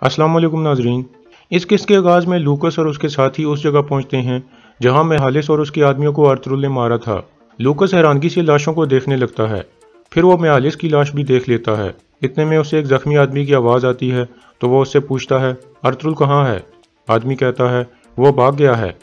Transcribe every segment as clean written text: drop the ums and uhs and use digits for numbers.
अस्सलाम वालेकुम नाजरीन। इस किस्त के आगाज़ में लूकस और उसके साथी उस जगह पहुंचते हैं जहां मेहालिस और उसके आदमियों को अर्तुगरुल ने मारा था। लूकस हैरानगी से लाशों को देखने लगता है। फिर वो मेहालिस की लाश भी देख लेता है। इतने में उसे एक जख्मी आदमी की आवाज़ आती है तो वो उससे पूछता है, अर्तुगरुल कहाँ है? आदमी कहता है, वो भाग गया है।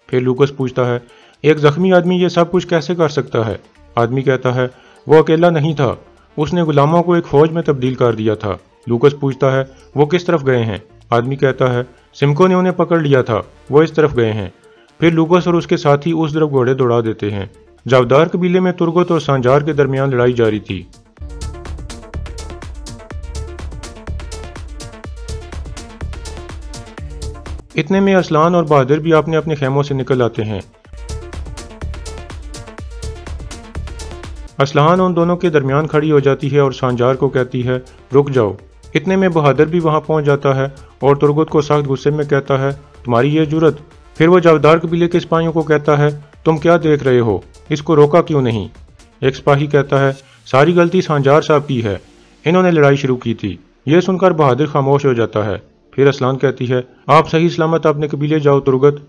फिर लूकस पूछता है, एक जख्मी आदमी ये सब कुछ कैसे कर सकता है? आदमी कहता है, वो अकेला नहीं था, उसने गुलामों को एक फौज में तब्दील कर दिया था। लूकस पूछता है, वो किस तरफ गए हैं? आदमी कहता है, सिमको ने उन्हें पकड़ लिया था, वो इस तरफ गए हैं। फिर लूकस और उसके साथी उस तरफ घोड़े दौड़ा देते हैं। जावदार कबीले में तुर्गत और सांजार के दरमियान लड़ाई जारी थी। इतने में असलान और बहादुर भी अपने अपने खेमों से निकल आते हैं। असलान उन दोनों के दरमियान खड़ी हो जाती है और सांजार को कहती है, रुक जाओ। इतने में बहादुर भी वहां पहुंच जाता है और तुर्गत को सख्त गुस्से में कहता है, तुम्हारी ये जुर्रत। फिर वो जावदार कबीले के सिपाहियों को कहता है, तुम क्या देख रहे हो, इसको रोका क्यों नहीं? एक सिपाही कहता है, सारी गलती सांजार साहब की है, इन्होंने लड़ाई शुरू की थी। ये सुनकर बहादुर खामोश हो जाता है। फिर असलान कहती है, आप सही सलामत अपने कबीले जाओ तुर्गत,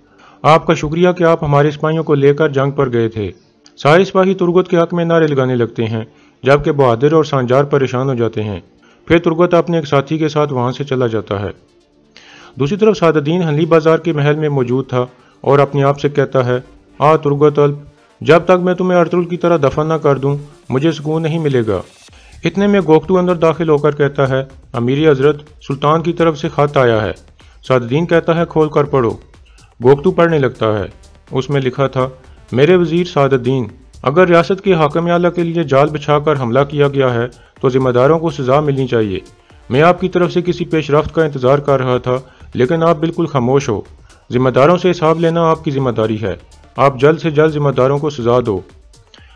आपका शुक्रिया कि आप हमारे सिपाहियों को लेकर जंग पर गए थे। सारे सिपाही तुर्गत के हक में नारे लगाने लगते हैं, जबकि बहादुर और सांजार परेशान हो जाते हैं। फिर तुर्गत अपने एक साथी के साथ वहां से चला जाता है। दूसरी तरफ सादुद्दीन हनली बाजार के महल में मौजूद था और अपने आप से कहता है, आ तुर्गत अल्प, जब तक मैं तुम्हें अर्तुगरुल की तरह दफन न कर दूं मुझे सुकून नहीं मिलेगा। इतने में गोख्तू अंदर दाखिल होकर कहता है, अमीर हजरत, सुल्तान की तरफ से खत आया है। सादुद्दीन कहता है, खोल कर पढ़ो। गोख्तू पढ़ने लगता है। उसमें लिखा था, मेरे वजीर सादुद्दीन, अगर रियासत के हाकिम आला के लिए जाल बिछाकर हमला किया गया है तो जिम्मेदारों को सजा मिलनी चाहिए। मैं आपकी तरफ से किसी पेशरफ्त का इंतजार कर रहा था, लेकिन आप बिल्कुल खामोश हो। जिम्मेदारों से हिसाब लेना आपकी जिम्मेदारी है, आप जल्द से जल्द जिम्मेदारों को सजा दो।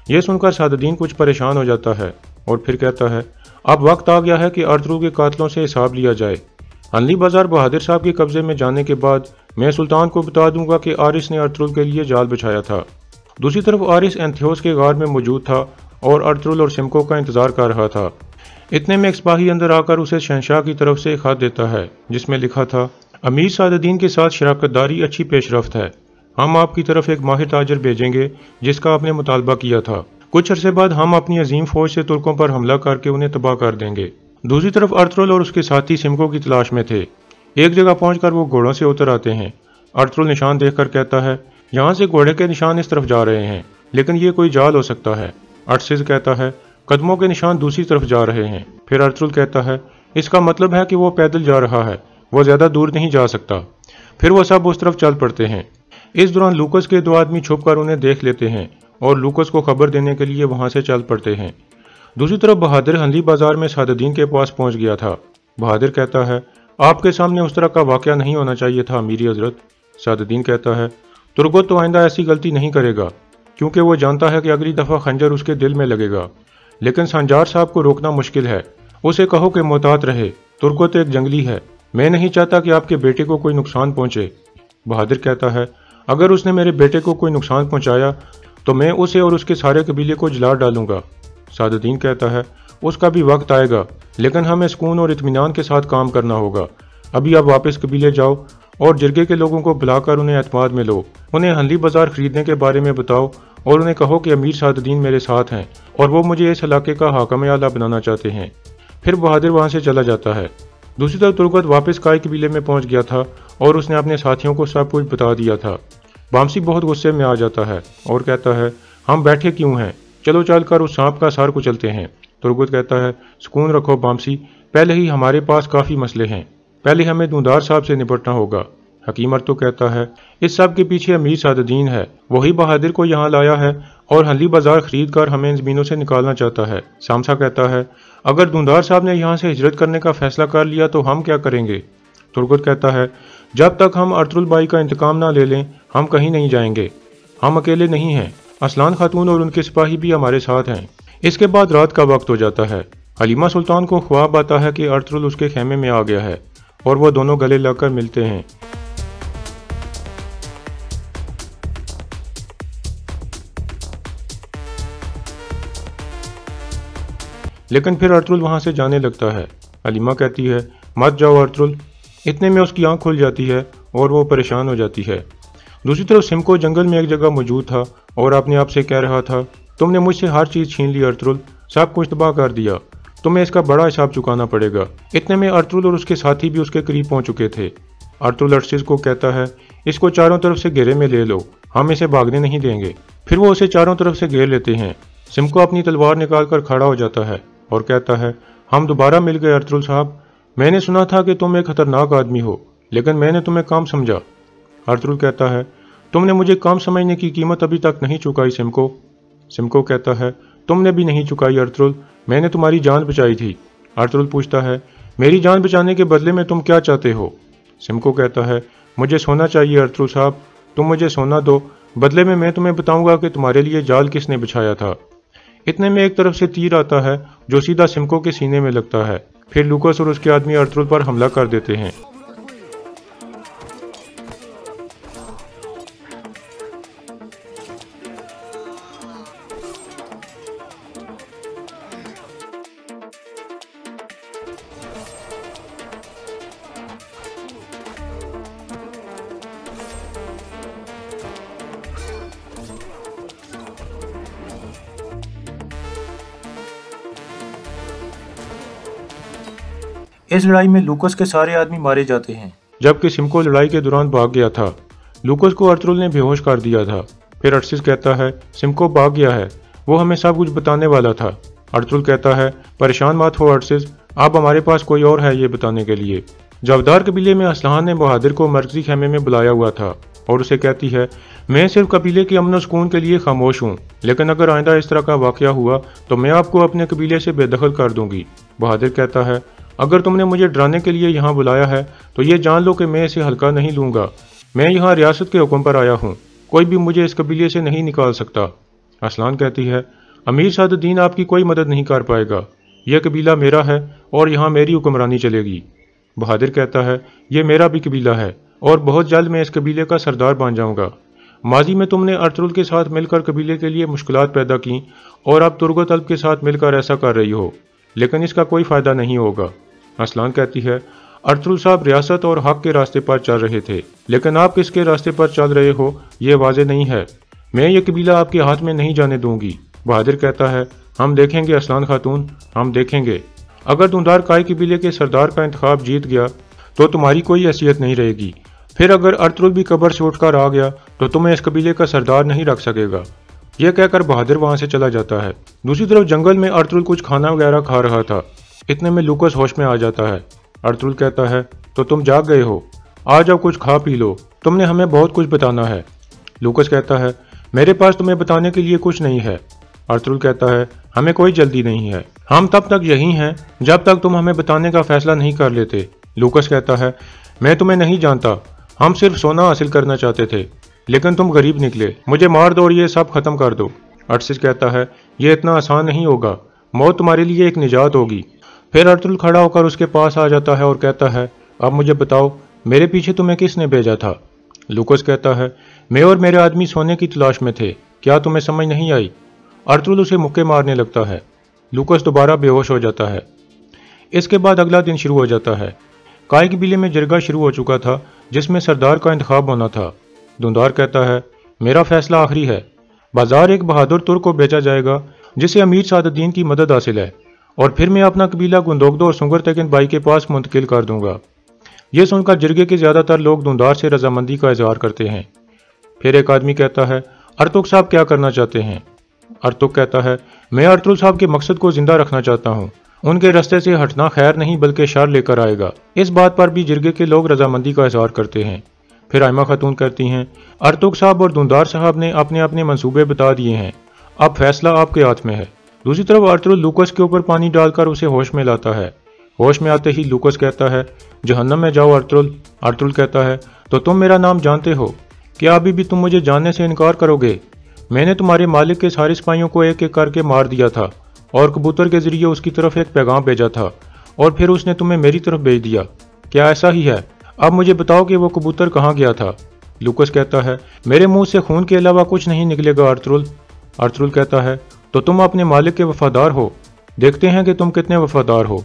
यह सुनकर सादुद्दीन कुछ परेशान हो जाता है और फिर कहता है, अब वक्त आ गया है कि अर्तुगरुल के कातलों से हिसाब लिया जाए। हनली बाजार बहादुर साहब के कब्जे में जाने के बाद मैं सुल्तान को बता दूंगा कि आरिस ने अर्तुगरुल के लिए जाल बिछाया था। दूसरी तरफ आरिस एंथियोस के गार में मौजूद था और अर्तुगरुल और सिमको का इंतजार कर रहा था। इतने में एक सिपाही अंदर आकर उसे शहंशाह की तरफ से एक खत देता है जिसमें लिखा था, अमीर सादुद्दीन के साथ शराकतदारी अच्छी पेशरफ्त है। हम आपकी तरफ एक माहिर ताजर भेजेंगे जिसका आपने मुतालबा किया था। कुछ अरसे बाद हम अपनी अजीम फौज से तुर्कों पर हमला करके उन्हें तबाह कर देंगे। दूसरी तरफ अर्तुगरुल और उसके साथी सिमको की तलाश में थे। एक जगह पहुंचकर वो घोड़ों से उतर आते हैं। अर्तुगरुल निशान देखकर कहता है, यहाँ से घोड़े के निशान इस तरफ जा रहे हैं, लेकिन ये कोई जाल हो सकता है। अर्तसिज कहता है, कदमों के निशान दूसरी तरफ जा रहे हैं। फिर अर्तुगरुल कहता है, इसका मतलब है कि वो पैदल जा रहा है, वो ज्यादा दूर नहीं जा सकता। फिर वो सब उस तरफ चल पड़ते हैं। इस दौरान लूकस के दो आदमी छुपकर उन्हें देख लेते हैं और लूकस को खबर देने के लिए वहां से चल पड़ते हैं। दूसरी तरफ बहादुर हनली बाजार में सादुद्दीन के पास पहुंच गया था। बहादुर कहता है, आपके सामने उस तरह का वाकया नहीं होना चाहिए था अमीरी हजरत। सादुद्दीन कहता है, तुर्गत तो आइंदा ऐसी गलती नहीं करेगा, क्योंकि वो जानता है कि अगली दफा खंजर उसके दिल में लगेगा। लेकिन सांजार साहब को रोकना मुश्किल है, उसे कहो कि मोहतात रहे, तुर्गत एक जंगली है, मैं नहीं चाहता कि आपके बेटे को कोई नुकसान पहुंचे। बहादुर कहता है, अगर उसने मेरे बेटे को कोई नुकसान पहुंचाया तो मैं उसे और उसके सारे कबीले को जला डालूंगा। सादुद्दीन कहता है, उसका भी वक्त आएगा, लेकिन हमें सुकून और इत्मीनान के साथ काम करना होगा। अभी आप वापस कबीले जाओ और जिरगे के लोगों को बुलाकर उन्हें एतमाद में लो। उन्हें हनली बाजार खरीदने के बारे में बताओ और उन्हें कहो कि अमीर सादुद्दीन मेरे साथ हैं और वो मुझे इस इलाके का हाकिम आला बनाना चाहते हैं। फिर बहादुर वहां से चला जाता है। दूसरी तरफ तुर्गत वापस काय कबीले में पहुंच गया था और उसने अपने साथियों को सब कुछ बता दिया था। बामसी बहुत गुस्से में आ जाता है और कहता है, हम बैठे क्यों हैं, चलो चलकर उस सांप का सर कुचलते हैं। तुर्गत कहता है, सुकून रखो बामसी, पहले ही हमारे पास काफी मसले हैं, पहले हमें दूंदार साहब से निपटना होगा। हकीम अर्तो कहता है, इस सब के पीछे अमीर सादुद्दीन है, वही बहादुर को यहाँ लाया है और हनली बाजार खरीद कर हमें इन जमीनों से निकालना चाहता है। सामसा कहता है, अगर दूंदार साहब ने यहाँ से हिजरत करने का फैसला कर लिया तो हम क्या करेंगे? तुर्गत कहता है, जब तक हम अर्तुगरुल भाई का इंतकाम ना ले लें हम कहीं नहीं जाएंगे। हम अकेले नहीं हैं, असलान खातून और उनके सिपाही भी हमारे साथ हैं। इसके बाद रात का वक्त हो जाता है। हलीमा सुल्तान को ख्वाब आता है कि अर्तुगरुल उसके खेमे में आ गया है और वो दोनों गले लगकर मिलते हैं। लेकिन फिर अर्तुगरुल वहां से जाने लगता है। हलीमा कहती है, मत जाओ अर्तुगरुल, इतने में उसकी आंख खुल जाती है और वो परेशान हो जाती है। दूसरी तरफ सिमको जंगल में एक जगह मौजूद था और अपने आप से कह रहा था, तुमने मुझसे हर चीज़ छीन ली अर्तुल, सब कुछ तबाह कर दिया, तुम्हें इसका बड़ा हिसाब चुकाना पड़ेगा। इतने में अर्तुल और उसके साथी भी उसके करीब पहुंच चुके थे। अर्तुल अर्सिस को कहता है, इसको चारों तरफ से घेरे में ले लो, हम इसे भागने नहीं देंगे। फिर वो उसे चारों तरफ से घेर लेते हैं। सिमको अपनी तलवार निकाल कर खड़ा हो जाता है और कहता है, हम दोबारा मिल गए अर्तुल साहब, मैंने सुना था कि तुम एक खतरनाक आदमी हो, लेकिन मैंने तुम्हें कम समझा। अर्तुल कहता है, तुमने मुझे कम समझने की कीमत अभी तक नहीं चुकाई सिमको। सिमको कहता है, तुमने भी नहीं चुकाई अर्तुल, मैंने तुम्हारी जान बचाई थी। अर्तुल पूछता है, मेरी जान बचाने के बदले में तुम क्या चाहते हो? सिमको कहता है, मुझे सोना चाहिए अर्तुल साहब, तुम मुझे सोना दो, बदले में मैं तुम्हें बताऊंगा कि तुम्हारे लिए जाल किसने बिछाया था। इतने में एक तरफ से तीर आता है जो सीधा सिमको के सीने में लगता है। फिर लूकस और उसके आदमी अर्तुल पर हमला कर देते हैं। इस लड़ाई में लूकस के सारे आदमी मारे जाते हैं, जबकि सिमको लड़ाई के दौरान भाग गया था। लूकस को अर्तुल ने बेहोश कर दिया था। फिर अर्सिस कहता है, सिमको भाग गया है, वो हमें सब कुछ बताने वाला था। अर्तुल कहता है, परेशान मत हो अर्सिस, अब हमारे पास कोई और है ये बताने के लिए। जावदार कबीले में असलहान ने बहादुर को मरकजी खेमे में बुलाया हुआ था और उसे कहती है, मैं सिर्फ कबीले के अमन सुकून के लिए खामोश हूँ, लेकिन अगर आइंदा इस तरह का वाकया हुआ तो मैं आपको अपने कबीले से बेदखल कर दूंगी। बहादुर कहता है, अगर तुमने मुझे डराने के लिए यहाँ बुलाया है तो ये जान लो कि मैं इसे हल्का नहीं लूँगा। मैं यहाँ रियासत के हुक्म पर आया हूँ, कोई भी मुझे इस कबीले से नहीं निकाल सकता। असलान कहती है, अमीर सादुद्दीन आपकी कोई मदद नहीं कर पाएगा, यह कबीला मेरा है और यहाँ मेरी हुक्मरानी चलेगी। बहादुर कहता है, ये मेरा भी कबीला है और बहुत जल्द मैं इस कबीले का सरदार बन जाऊँगा। माजी में तुमने अर्तुल के साथ मिलकर कबीले के लिए मुश्किलात पैदा की और अब तुर्गोतल्ब के साथ मिलकर ऐसा कर रही हो, लेकिन इसका कोई फ़ायदा नहीं होगा। असलान कहती है, अर्तुल साहब रियासत और हक के रास्ते पर चल रहे थे, लेकिन आप किसके रास्ते पर चल रहे हो ये वाज़ेह नहीं है। मैं ये कबीला आपके हाथ में नहीं जाने दूंगी। बहादुर कहता है, हम देखेंगे असलान खातून, हम देखेंगे। अगर दुंदार काय कबीले के सरदार का इंतखाब जीत गया तो तुम्हारी कोई हैसियत नहीं रहेगी। फिर अगर अर्तुल भी कब्र से उठकर आ गया तो तुम्हें इस कबीले का सरदार नहीं रख सकेगा। यह कहकर बहादुर वहां से चला जाता है। दूसरी तरफ जंगल में अर्तुल कुछ खाना वगैरह खा रहा था। इतने में लूकस होश में आ जाता है। अर्तुल कहता है, तो तुम जाग गए हो, आ जाओ कुछ खा पी लो, तुमने हमें बहुत कुछ बताना है। लूकस कहता है, मेरे पास तुम्हें बताने के लिए कुछ नहीं है। अर्तुल कहता है, हमें कोई जल्दी नहीं है, हम तब तक यहीं हैं जब तक तुम हमें बताने का फैसला नहीं कर लेते। लूकस कहता है, मैं तुम्हें नहीं जानता, हम सिर्फ सोना हासिल करना चाहते थे, लेकिन तुम गरीब निकले, मुझे मार दो और ये सब खत्म कर दो। अर्सिस कहता है, ये इतना आसान नहीं होगा, मौत तुम्हारे लिए एक निजात होगी। फिर अर्तुल खड़ा होकर उसके पास आ जाता है और कहता है, अब मुझे बताओ, मेरे पीछे तुम्हें किसने भेजा था? लूकस कहता है, मैं और मेरे आदमी सोने की तलाश में थे, क्या तुम्हें समझ नहीं आई? अर्तुल उसे मुक्के मारने लगता है। लूकस दोबारा बेहोश हो जाता है। इसके बाद अगला दिन शुरू हो जाता है। काय कबीले में जरगा शुरू हो चुका था जिसमें सरदार का इंतखाब होना था। दुंदार कहता है, मेरा फैसला आखिरी है, बाजार एक बहादुर तुर्क को बेचा जाएगा जिसे अमीर सादुद्दीन की मदद हासिल है, और फिर मैं अपना कबीला गुंदोगदो और सुंगर तेगिन बाई के पास मुंतकिल कर दूंगा। यह सुनकर जिरगे के ज्यादातर लोग दुंदार से रजामंदी का इजहार करते हैं। फिर एक आदमी कहता है, अर्तुक साहब क्या करना चाहते हैं? अर्तुक कहता है, मैं अर्तुल साहब के मकसद को जिंदा रखना चाहता हूँ, उनके रास्ते से हटना खैर नहीं बल्कि शर लेकर आएगा। इस बात पर भी जिरगे के लोग रजामंदी का इजहार करते हैं। फिर आयमा खातून कहती हैं, अर्तुक साहब और दुंदार साहब ने अपने अपने मंसूबे बता दिए हैं, अब फैसला आपके हाथ में है। दूसरी तरफ अर्तुल लूकस के ऊपर पानी डालकर उसे होश में लाता है। होश में आते ही लूकस कहता है, जहन्नम में जाओ अर्तुल। अर्तुल कहता है, तो तुम मेरा नाम जानते हो, क्या अभी भी तुम मुझे जानने से इनकार करोगे? मैंने तुम्हारे मालिक के सारे सिपाहियों को एक एक करके मार दिया था और कबूतर के जरिए उसकी तरफ एक पैगाम भेजा था और फिर उसने तुम्हें मेरी तरफ भेज दिया, क्या ऐसा ही है? अब मुझे बताओ कि वो कबूतर कहाँ गया था? लूकस कहता है, मेरे मुंह से खून के अलावा कुछ नहीं निकलेगा अर्तुल। अर्तुल कहता है, तो तुम अपने मालिक के वफादार हो, देखते हैं कि तुम कितने वफादार हो।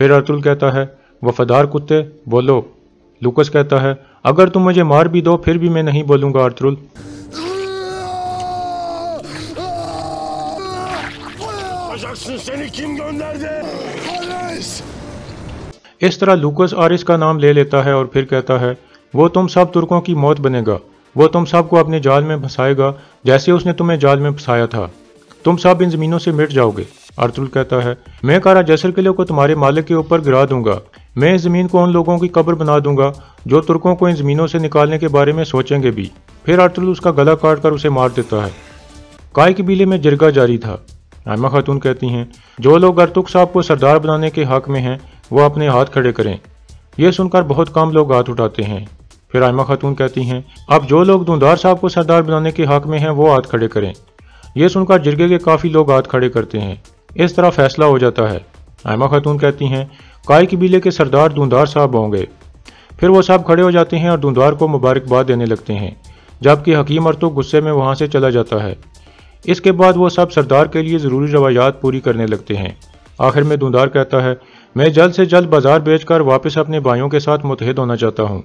फिर अर्तुल कहता है, वफादार कुत्ते बोलो। लूकस कहता है, अगर तुम मुझे मार भी दो फिर भी मैं नहीं बोलूंगा अर्तुल। इस तरह लूकस आरिस का नाम ले लेता है और फिर कहता है, वो तुम सब तुर्कों की मौत बनेगा, वो तुम सब को अपने जाल में फंसाएगा जैसे उसने तुम्हें जाल में फंसाया था, तुम सब इन जमीनों से मिट जाओगे। अर्तुल कहता है, मैं कारा जैसर किले को तुम्हारे मालिक के ऊपर गिरा दूंगा, मैं इस जमीन को उन लोगों की कब्र बना दूंगा जो तुर्कों को इन जमीनों से निकालने के बारे में सोचेंगे भी। फिर अर्तुल उसका गला काट कर उसे मार देता है। काय कबीले में जिरगा जारी था। आयमा खातून कहती हैं, जो लोग अर्तुक साहब को सरदार बनाने के हक में हैं वो अपने हाथ खड़े करें। यह सुनकर बहुत कम लोग हाथ उठाते हैं। फिर आयमा खातून कहती हैं, अब जो लोग धुंधार साहब को सरदार बनाने के हक में हैं वो हाथ खड़े करें। यह सुनकर जिरगे के काफ़ी लोग हाथ खड़े करते हैं। इस तरह फैसला हो जाता है। आयमा खातून कहती हैं, काय कबीले के सरदार धुंधार साहब होंगे। फिर वो सब खड़े हो जाते हैं और धुंधार को मुबारकबाद देने लगते हैं, जबकि हकीम अर्तुक गुस्से में वहाँ से चला जाता है। इसके बाद वो सब सरदार के लिए ज़रूरी रवायात पूरी करने लगते हैं। आखिर में धुंधार कहता है, मैं जल्द से जल्द बाजार बेचकर वापस अपने भाइयों के साथ मुत्तहिद होना चाहता हूँ।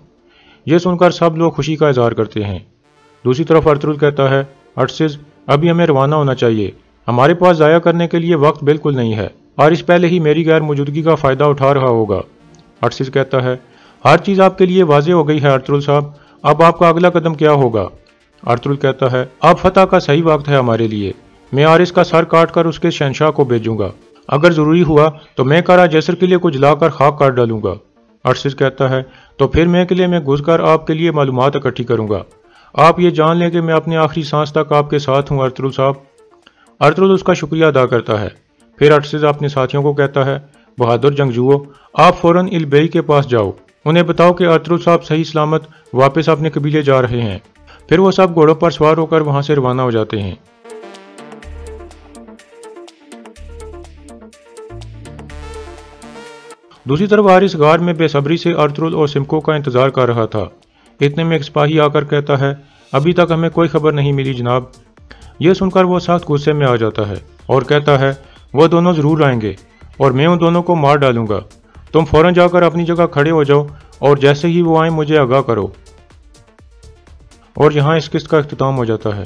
ये सुनकर सब लोग खुशी का इजहार करते हैं। दूसरी तरफ अर्तुल कहता है, अर्सिस अभी हमें रवाना होना चाहिए, हमारे पास ज़ाया करने के लिए वक्त बिल्कुल नहीं है और इस पहले ही मेरी गैर मौजूदगी का फ़ायदा उठा रहा होगा। अर्सिस कहता है, हर चीज़ आपके लिए वाज़ेह हो गई है अर्तुल साहब, अब आपका अगला कदम क्या होगा। अर्तुल कहता है, अब फतह का सही वक्त है हमारे लिए, मैं आरिस का सर काट कर उसके शहंशाह को भेजूंगा, अगर ज़रूरी हुआ तो मैं कारा जैसर किले को जलाकर खाक काट डालूंगा। अर्सिस कहता है, तो फिर मैं किले में घुसकर आपके लिए मालूमात इकट्ठी करूंगा, आप ये जान लें कि मैं अपनी आखिरी सांस तक आपके साथ हूँ अर्तुल साहब। अर्तुल उसका शुक्रिया अदा करता है। फिर अर्सिस अपने साथियों को कहता है, बहादुर जंगजुओं, आप फौरन इलबेई के पास जाओ, उन्हें बताओ कि अर्तुल साहब सही सलामत वापस अपने कबीले जा रहे हैं। फिर वो सब घोड़ों पर सवार होकर वहां से रवाना हो जाते हैं। दूसरी तरफ आरिस गार में बेसब्री से अर्तुल और सिमको का इंतजार कर रहा था। इतने में एक सिपाही आकर कहता है, अभी तक हमें कोई खबर नहीं मिली जनाब। यह सुनकर वो सख्त गुस्से में आ जाता है और कहता है, वो दोनों जरूर आएंगे और मैं उन दोनों को मार डालूंगा, तुम फौरन जाकर अपनी जगह खड़े हो जाओ और जैसे ही वो आए मुझे आगाह करो। और यहाँ इस किस्त का इख्तिताम हो जाता है।